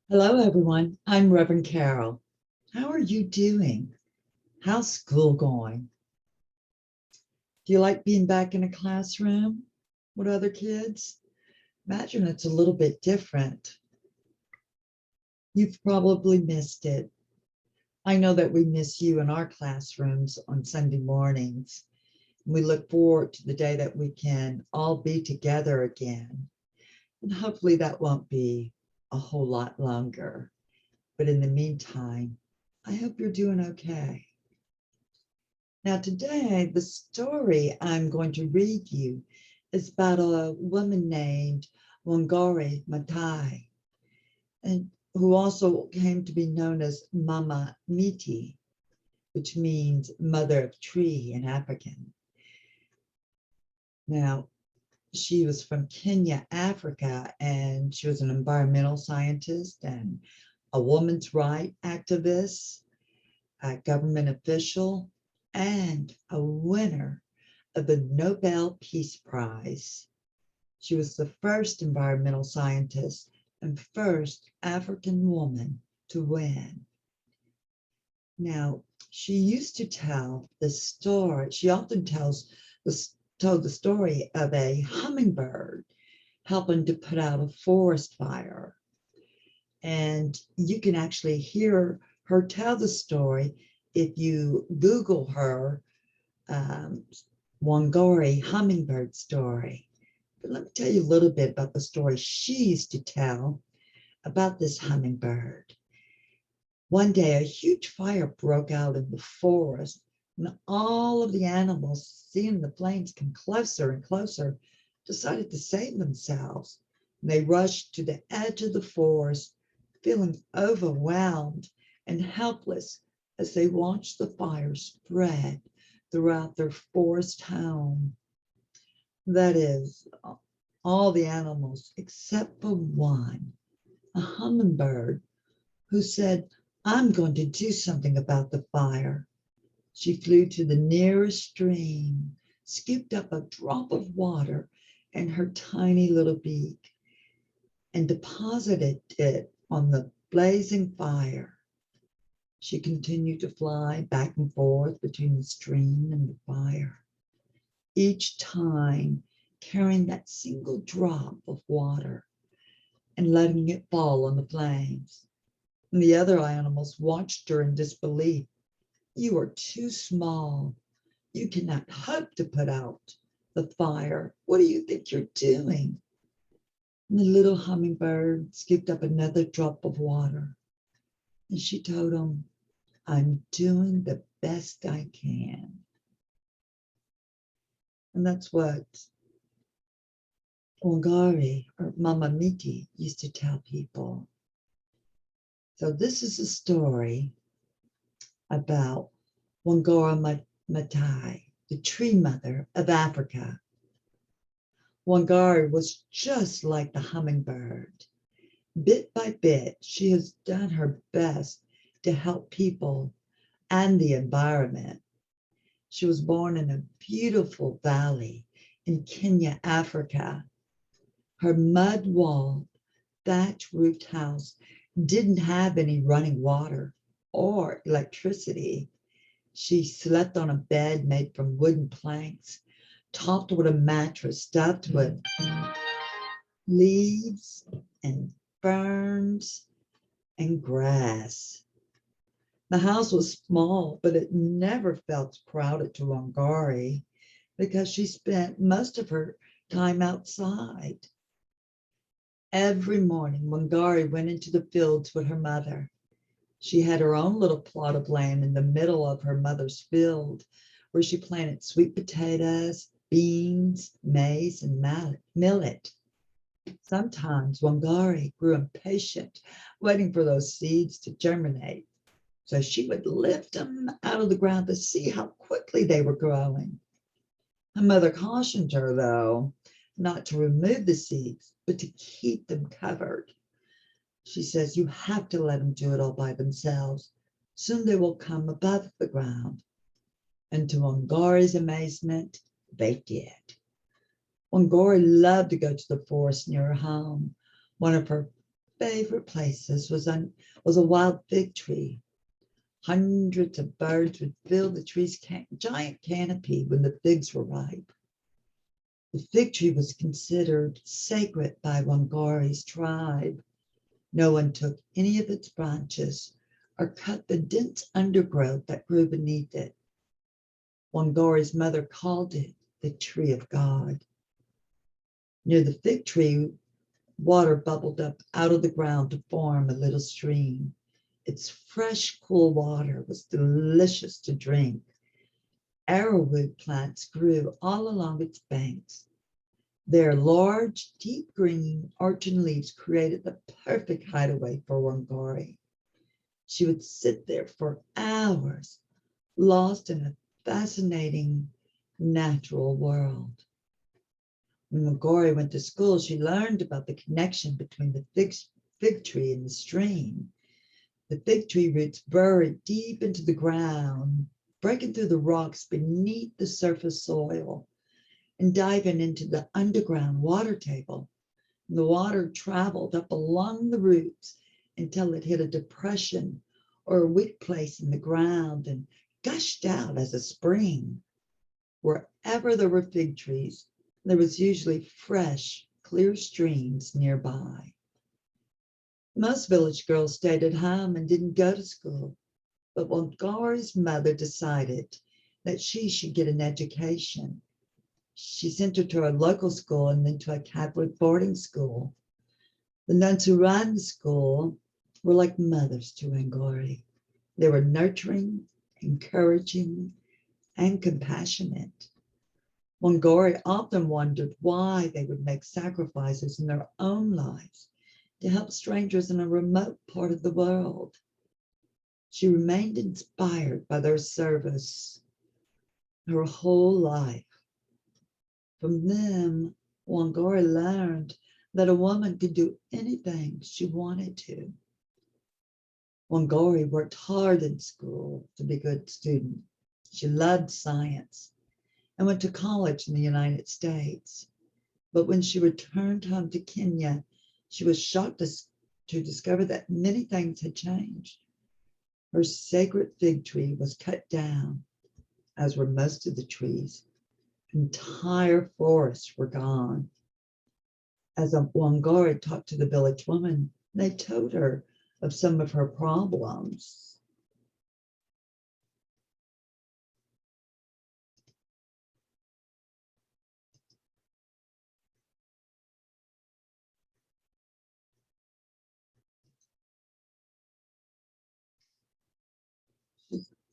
Hello, everyone. I'm Reverend Carol. How are you doing? How's school going? Do you like being back in a classroom with other kids? Imagine it's a little bit different. You've probably missed it. I know that we miss you in our classrooms on Sunday mornings. We look forward to the day that we can all be together again. And hopefully that won't be a whole lot longer. But in the meantime, I hope you're doing okay. Now, today, the story I'm going to read you is about a woman named Wangari Maathai, and who also came to be known as Mama Miti, which means mother of tree in African. Now, she was from Kenya, Africa, and she was an environmental scientist and a woman's rights activist, a government official, and a winner of the Nobel Peace Prize. She was the first environmental scientist and first African woman to win. Now, she used to tell the story, she often told the story of a hummingbird helping to put out a forest fire. And you can actually hear her tell the story if you Google her Wangari hummingbird story. But let me tell you a little bit about the story she used to tell about this hummingbird. One day, a huge fire broke out in the forest, and all of the animals, seeing the flames come closer and closer, decided to save themselves. And they rushed to the edge of the forest, feeling overwhelmed and helpless as they watched the fire spread throughout their forest home. That is, all the animals except for one, a hummingbird, who said, I'm going to do something about the fire. She flew to the nearest stream, scooped up a drop of water in her tiny little beak, and deposited it on the blazing fire. She continued to fly back and forth between the stream and the fire, each time carrying that single drop of water and letting it fall on the flames. And the other animals watched her in disbelief. You are too small. You cannot hope to put out the fire. What do you think you're doing? And the little hummingbird scooped up another drop of water. And she told him, I'm doing the best I can. And that's what Wangari or Mama Miti used to tell people. So this is a story about Wangari Maathai, the tree mother of Africa. Wangari was just like the hummingbird. Bit by bit, she has done her best to help people and the environment. She was born in a beautiful valley in Kenya, Africa. Her mud-walled, thatch-roofed house didn't have any running water or electricity. She slept on a bed made from wooden planks, topped with a mattress stuffed with leaves and ferns and grass. The house was small, but it never felt crowded to Wangari because she spent most of her time outside. Every morning, Wangari went into the fields with her mother. She had her own little plot of land in the middle of her mother's field where she planted sweet potatoes, beans, maize, and millet. Sometimes Wangari grew impatient, waiting for those seeds to germinate. So she would lift them out of the ground to see how quickly they were growing. Her mother cautioned her, though, not to remove the seeds, but to keep them covered. She says, you have to let them do it all by themselves. Soon they will come above the ground. And to Wangari's amazement, they did. Wangari loved to go to the forest near her home. One of her favorite places was a wild fig tree. Hundreds of birds would fill the tree's giant canopy when the figs were ripe. The fig tree was considered sacred by Wangari's tribe. No one took any of its branches or cut the dense undergrowth that grew beneath it. Wangari's mother called it the tree of God. Near the fig tree, water bubbled up out of the ground to form a little stream. Its fresh, cool water was delicious to drink. Arrowroot plants grew all along its banks. Their large, deep green, arching leaves created the perfect hideaway for Wangari. She would sit there for hours, lost in a fascinating natural world. When Wangari went to school, she learned about the connection between the fig tree and the stream. The fig tree roots buried deep into the ground, breaking through the rocks beneath the surface soil and diving into the underground water table. And the water traveled up along the roots until it hit a depression or a weak place in the ground and gushed out as a spring. Wherever there were fig trees, there was usually fresh, clear streams nearby. Most village girls stayed at home and didn't go to school, but Wangari's mother decided that she should get an education. She sent her to a local school and then to a Catholic boarding school. The nuns who ran the school were like mothers to Wangari. They were nurturing, encouraging, and compassionate. Wangari often wondered why they would make sacrifices in their own lives to help strangers in a remote part of the world. She remained inspired by their service her whole life. From them, Wangari learned that a woman could do anything she wanted to. Wangari worked hard in school to be a good student. She loved science and went to college in the United States. But when she returned home to Kenya, she was shocked to discover that many things had changed. Her sacred fig tree was cut down, as were most of the trees. Entire forests were gone. As Wangari talked to the village woman, they told her of some of her problems.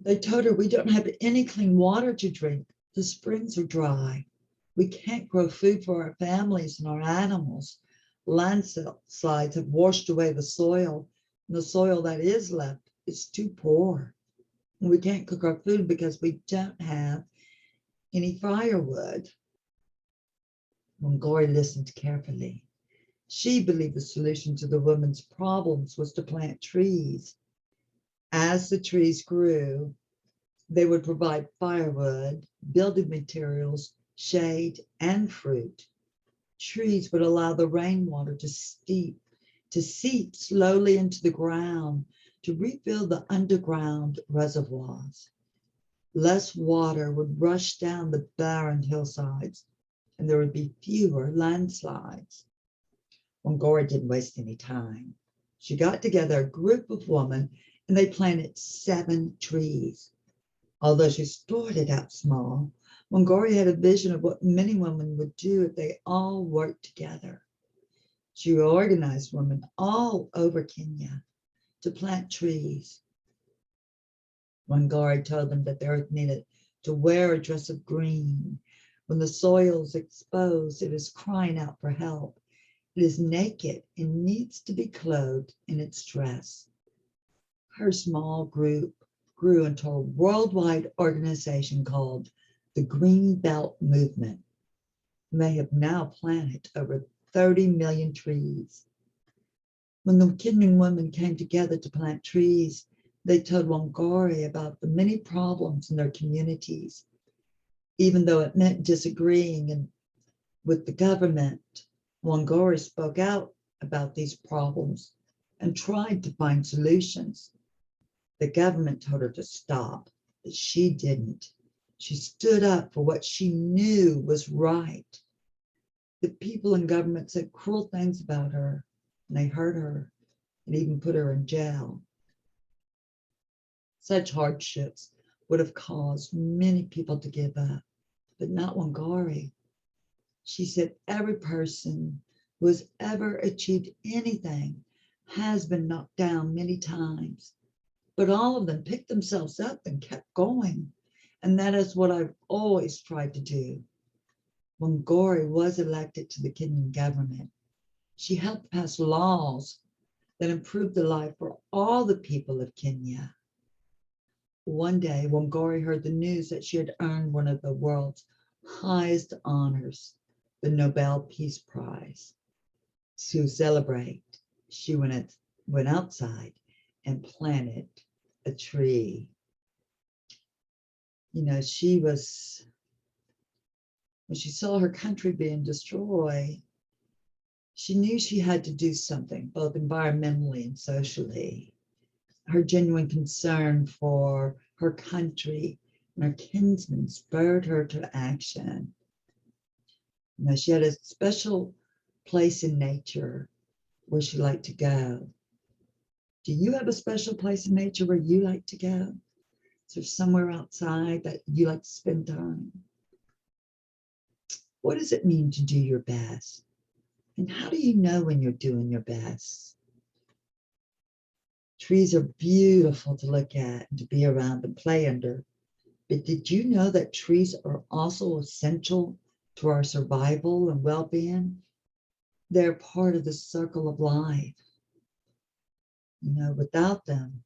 They told her, "We don't have any clean water to drink. The springs are dry. We can't grow food for our families and our animals. Landslides have washed away the soil, and the soil that is left is too poor. And we can't cook our food because we don't have any firewood." Wangari listened carefully. She believed the solution to the woman's problems was to plant trees. As the trees grew, they would provide firewood, building materials, shade, and fruit. Trees would allow the rainwater to seep slowly into the ground to refill the underground reservoirs. Less water would rush down the barren hillsides, and there would be fewer landslides. Wangari didn't waste any time. She got together a group of women and they planted 7 trees. Although she started out small, Wangari had a vision of what many women would do if they all worked together. She organized women all over Kenya to plant trees. Wangari told them that the earth needed to wear a dress of green. When the soil is exposed, it is crying out for help. It is naked and needs to be clothed in its dress. Her small group grew into a worldwide organization called the Green Belt Movement. They have now planted over 30 million trees. When the Kenyan women came together to plant trees, they told Wangari about the many problems in their communities. Even though it meant disagreeing with the government, Wangari spoke out about these problems and tried to find solutions. The government told her to stop, but she didn't. She stood up for what she knew was right. The people in government said cruel things about her, and they hurt her and even put her in jail. Such hardships would have caused many people to give up, but not Wangari. She said every person who has ever achieved anything has been knocked down many times, but all of them picked themselves up and kept going. And that is what I've always tried to do. Wangari was elected to the Kenyan government. She helped pass laws that improved the life for all the people of Kenya. One day, Wangari heard the news that she had earned one of the world's highest honors, the Nobel Peace Prize. To celebrate, she went outside and planted a tree. You know, when she saw her country being destroyed, she knew she had to do something, both environmentally and socially. Her genuine concern for her country and her kinsmen spurred her to action. You know, she had a special place in nature where she liked to go. Do you have a special place in nature where you like to go? Is there somewhere outside that you like to spend time? What does it mean to do your best? And how do you know when you're doing your best? Trees are beautiful to look at and to be around and play under. But did you know that trees are also essential to our survival and well-being? They're part of the circle of life. You know, without them,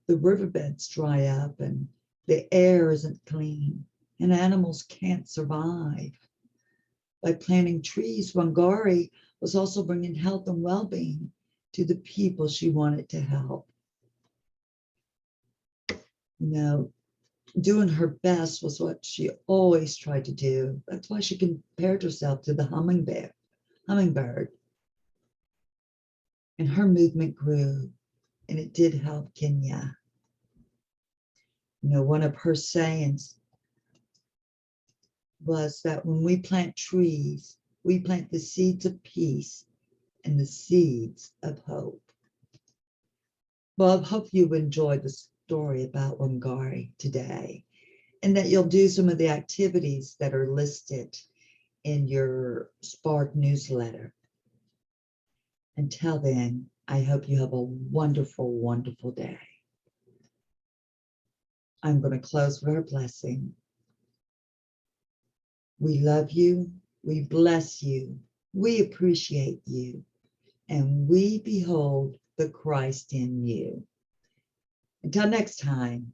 the riverbeds dry up and the air isn't clean and animals can't survive. By planting trees, Wangari was also bringing health and well-being to the people she wanted to help. You know, doing her best was what she always tried to do. That's why she compared herself to the hummingbird. And her movement grew, and it did help Kenya. You know, one of her sayings was that when we plant trees, we plant the seeds of peace and the seeds of hope. Well, I hope you enjoyed the story about Wangari today, and that you'll do some of the activities that are listed in your Spark newsletter. Until then, I hope you have a wonderful, wonderful day. I'm going to close with our blessing. We love you, we bless you, we appreciate you, and we behold the Christ in you. Until next time,